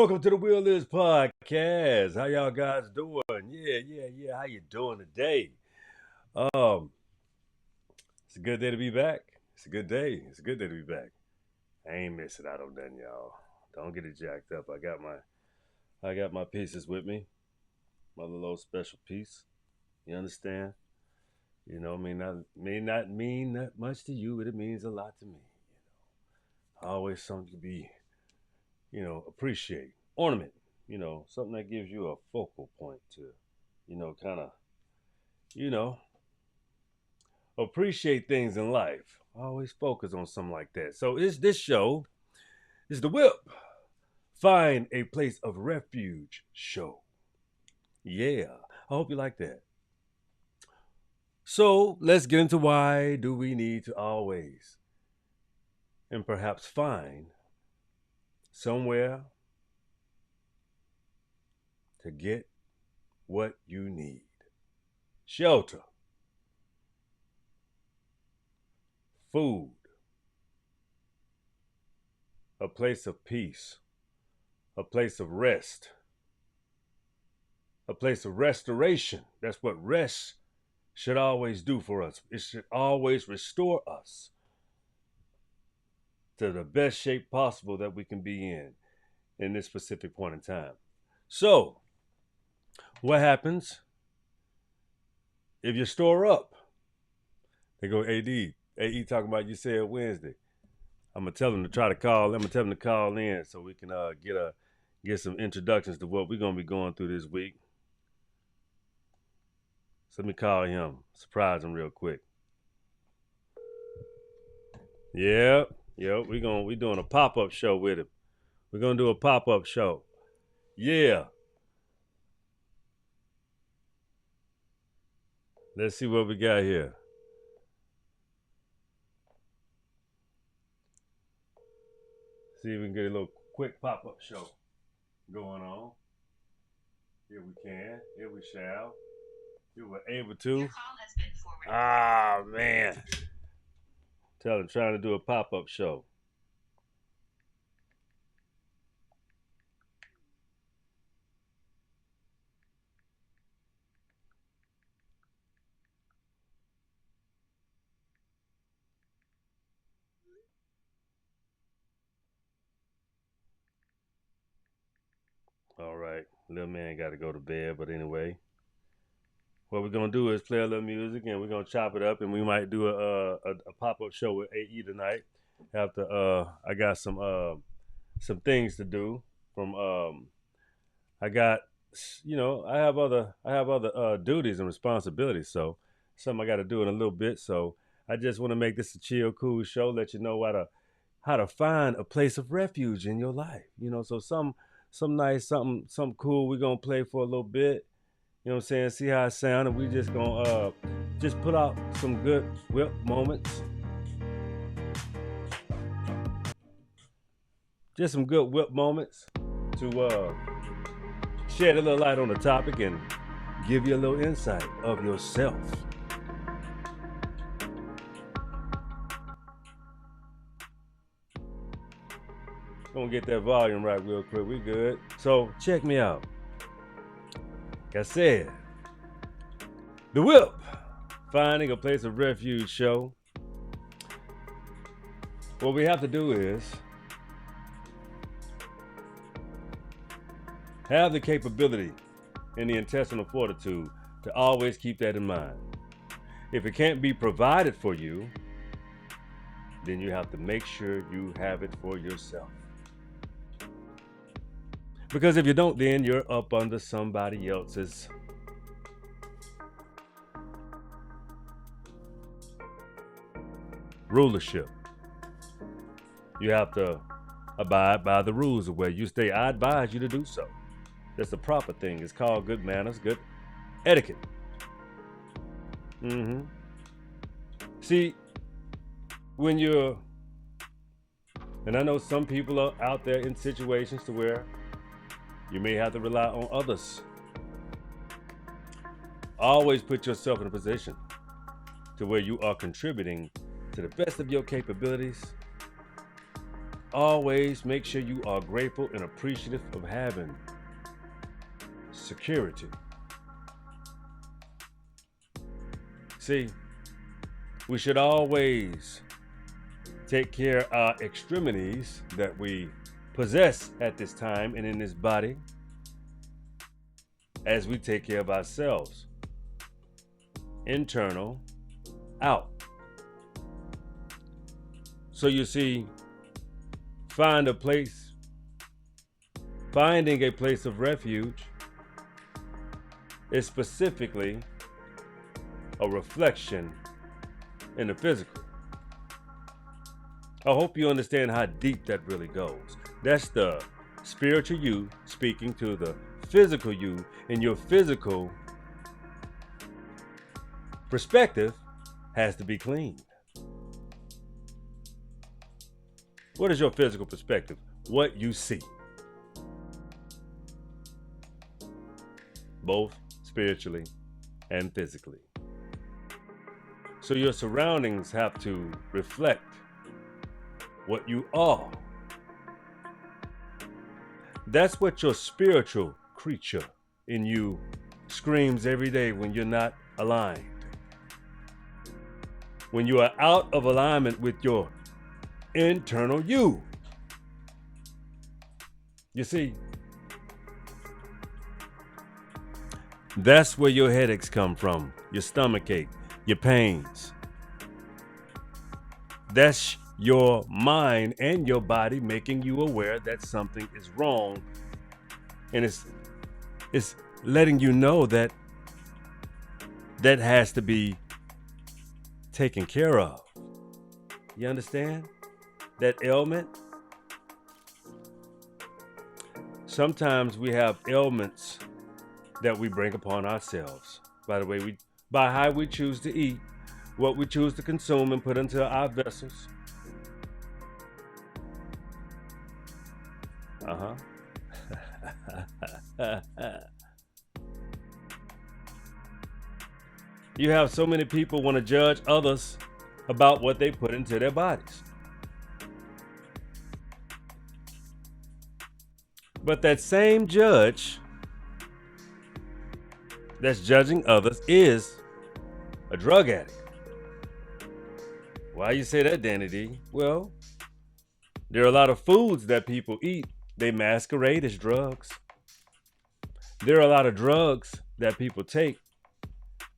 Welcome to the Will Is Podcast. How y'all guys doing? Yeah. How you doing today? Um, it's a good day to be back. It's a good day. It's a good day to be back. I ain't missing out on nothing, y'all. Don't get it jacked up. I got my pieces with me. My little old special piece. You understand? May not mean that much to you, but it means a lot to me. Always something to be, appreciate. Ornament, something that gives you a focal point to, kind of, you know, appreciate things in life. Always focus on something like that. So this show is the WIP. Find a place of refuge show. Yeah. I hope you like that. So let's get into why do we need to always and perhaps find somewhere to get what you need. Shelter, food, a place of peace, a place of rest, a place of restoration. That's what rest should always do for us. It should always restore us to the best shape possible that we can be in this specific point in time. So, what happens if you store up? They go, AE talking about you said Wednesday. I'm gonna tell them to try to call. I'm gonna tell them to call in so we can get some introductions to what we're gonna be going through this week. So let me call him. Surprise him real quick. Yep. We're doing a pop-up show with him. We're gonna do a pop-up show. Yeah. Let's see what we got here. See if we can get a little quick pop-up show going on. Here we can. Here we shall. You were able to. Your call has been forwarded. Ah, man. Tell them trying to do a pop-up show. All right. Little man got to go to bed, but anyway. What we're gonna do is play a little music, and we're gonna chop it up, and we might do a pop-up show with AE tonight. After I got some things to do. From I got I have other duties and responsibilities, so something I got to do in a little bit. So I just want to make this a chill, cool show. Let you know how to find a place of refuge in your life. So some nice something cool. We're gonna play for a little bit. You know what I'm saying? See how it sounds, and we just gonna just put out some good WIP moments. Just some good WIP moments to shed a little light on the topic and give you a little insight of yourself. Gonna get that volume right real quick. We good. So check me out. Like I said, the WIP, finding a place of refuge show. What we have to do is have the capability and the intestinal fortitude to always keep that in mind. If it can't be provided for you, then you have to make sure you have it for yourself. Because if you don't, then you're up under somebody else's rulership. You have to abide by the rules of where you stay. I advise you to do so. That's the proper thing. It's called good manners, good etiquette. See, and I know some people are out there in situations to where you may have to rely on others. Always put yourself in a position to where you are contributing to the best of your capabilities always make sure you are grateful and appreciative of having security. See, we should always take care of our extremities that we possess at this time and in this body as we take care of ourselves. Internal, out. So you see, finding a place of refuge is specifically a reflection in the physical. I hope you understand how deep that really goes. That's the spiritual you speaking to the physical you, and your physical perspective has to be cleaned. What is your physical perspective? What you see. Both spiritually and physically. So your surroundings have to reflect what you are. That's what your spiritual creature in you screams every day when you're not aligned. When you are out of alignment with your internal you. You see, that's where your headaches come from, your stomach ache, your pains. That's your mind and your body making you aware that something is wrong, and it's letting you know that has to be taken care of. You understand? That ailment. Sometimes we have ailments that we bring upon ourselves. By the way, by how we choose to eat, what we choose to consume and put into our vessels. You have so many people want to judge others about what they put into their bodies. But that same judge that's judging others is a drug addict. Why you say that, Danny D? Well, there are a lot of foods that people eat. They masquerade as drugs. There are a lot of drugs that people take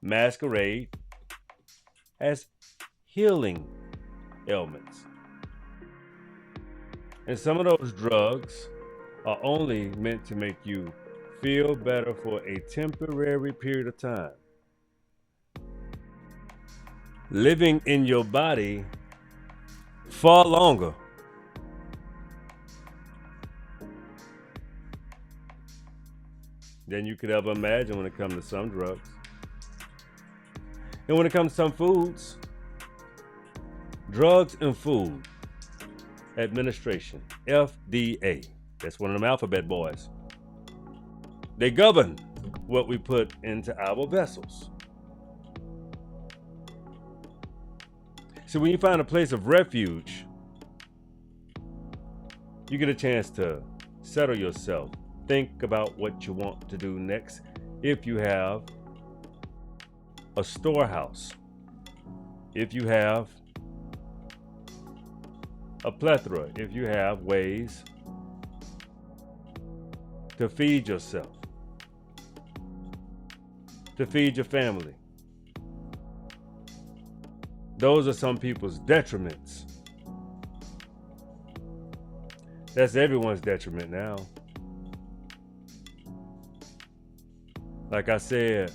masquerade as healing ailments. And some of those drugs are only meant to make you feel better for a temporary period of time. Living in your body far longer than you could ever imagine when it comes to some drugs. And when it comes to some foods, Drugs and Food Administration, FDA. That's one of them alphabet boys. They govern what we put into our vessels. So when you find a place of refuge, you get a chance to settle yourself. Think about what you want to do next. If you have a storehouse, if you have a plethora, if you have ways to feed yourself, to feed your family. Those are some people's detriments. That's everyone's detriment now. Like I said,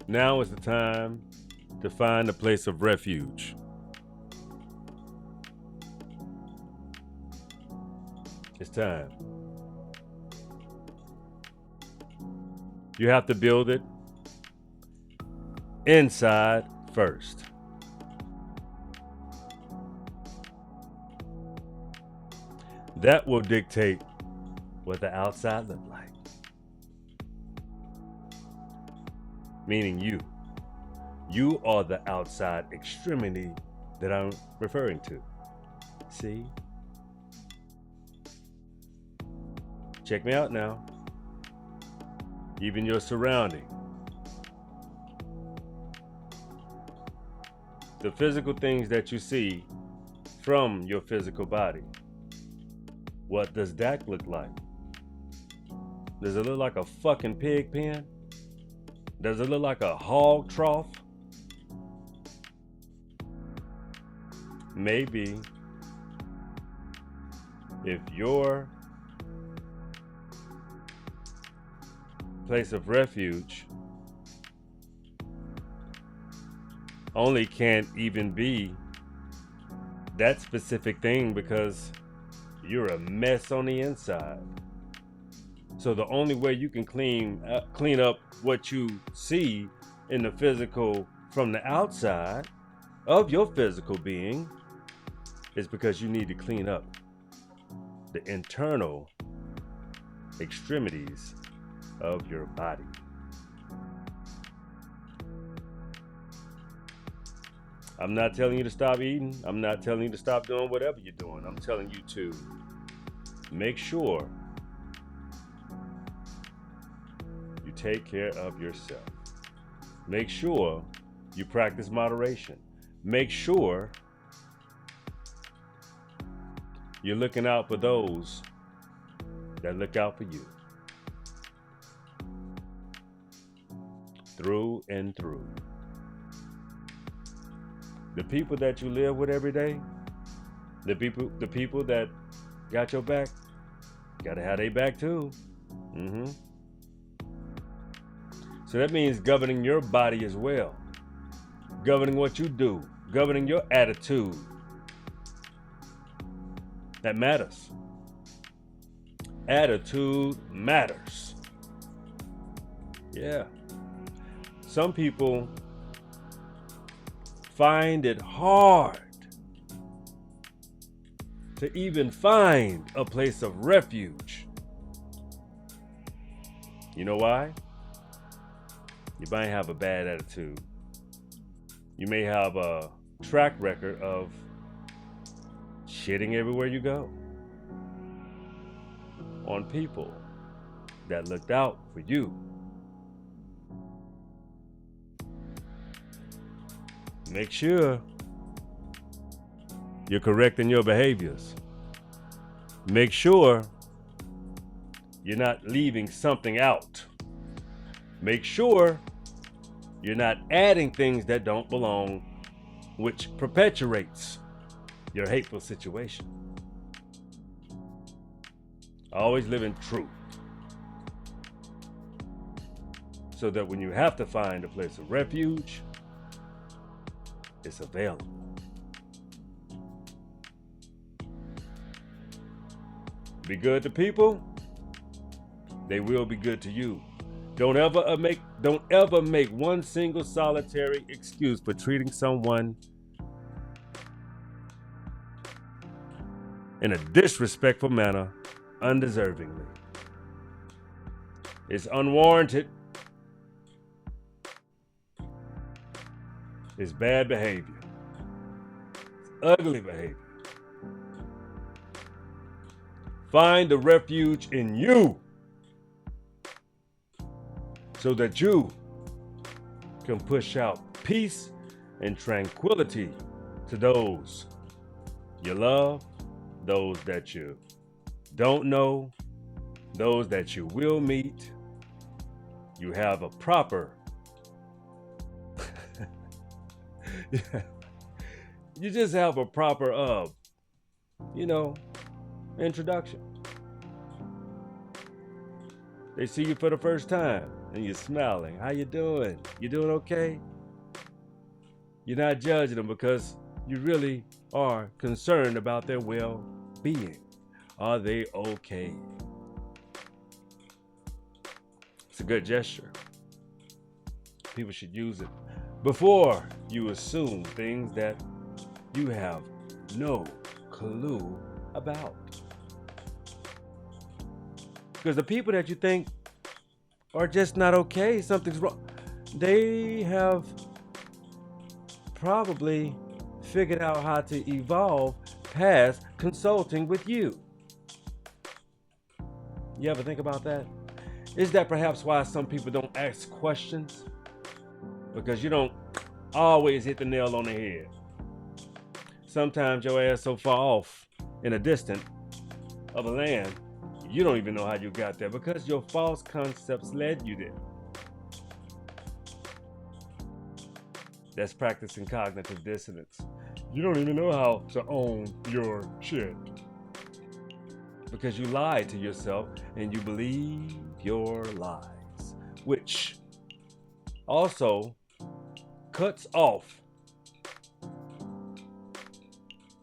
now is the time to find a place of refuge. It's time. You have to build it inside first. That will dictate what the outside looks like. Meaning you. You are the outside extremity that I'm referring to. See? Check me out now. Even your surrounding. The physical things that you see from your physical body. What does that look like? Does it look like a fucking pig pen? Does it look like a hog trough? Maybe if your place of refuge only can't even be that specific thing because you're a mess on the inside. So the only way you can clean up what you see in the physical from the outside of your physical being is because you need to clean up the internal extremities of your body. I'm not telling you to stop eating. I'm not telling you to stop doing whatever you're doing. I'm telling you to make sure you take care of yourself. Make sure you practice moderation. Make sure you're looking out for those that look out for you. Through and through. The people that you live with every day, the people that got your back, gotta have their back too. So that means governing your body as well. Governing what you do, governing your attitude. That matters. Attitude matters. Yeah. Some people find it hard to even find a place of refuge. You know why? You might have a bad attitude. You may have a track record of shitting everywhere you go on people that looked out for you. Make sure you're correcting your behaviors. Make sure you're not leaving something out. Make sure you're not adding things that don't belong, which perpetuates your hateful situation. Always live in truth, so that when you have to find a place of refuge, it's available. Be good to people, they will be good to you. Don't ever make one single solitary excuse for treating someone in a disrespectful manner, undeservingly. It's unwarranted. It's bad behavior. It's ugly behavior. Find the refuge in you so that you can push out peace and tranquility to those you love, those that you don't know, those that you will meet. You have a proper you just have a proper introduction. They see you for the first time and you're smiling. How you doing? You doing okay? You're not judging them because you really are concerned about their well-being. Are they okay? It's a good gesture. People should use it before you assume things that you have no clue about. Because the people that you think are just not okay, something's wrong, they have probably figured out how to evolve past consulting with you. You ever think about that? Is that perhaps why some people don't ask questions? Because you don't always hit the nail on the head. Sometimes your ass so far off in a distant of a land, you don't even know how you got there because your false concepts led you there. That's practicing cognitive dissonance. You don't even know how to own your shit because you lied to yourself and you believe your lies, which also cuts off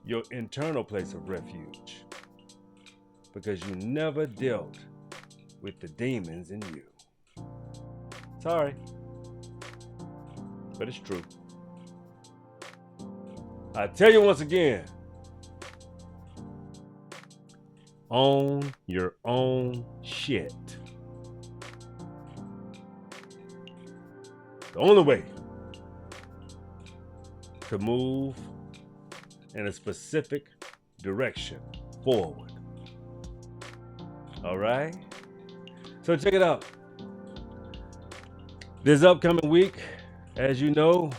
your internal place of refuge because you never dealt with the demons in you. Sorry, but it's true. I tell you once again, own your own shit. The only way to move in a specific direction forward. All right? So check it out. This upcoming week, as you know,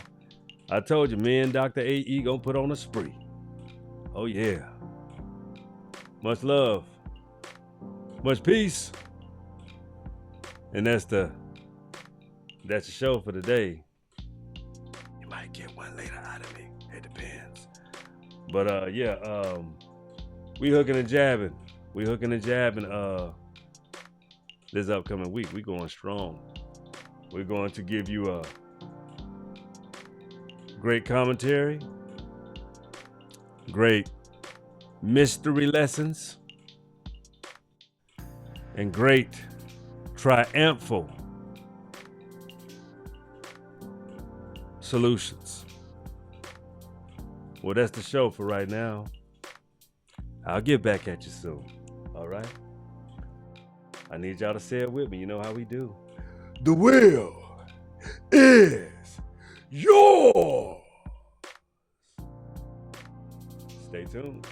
I told you, me and Dr. A.E. gonna put on a spree. Oh yeah. Much love. Much peace. And that's the show for today. You might get one later out of me. It depends. But we hooking and jabbing. This upcoming week. We going strong. We're going to give you a great commentary, great mystery lessons, and great triumphal solutions. Well, that's the show for right now. I'll get back at you soon. All right? I need y'all to say it with me. You know how we do. The will is yours. Stay tuned.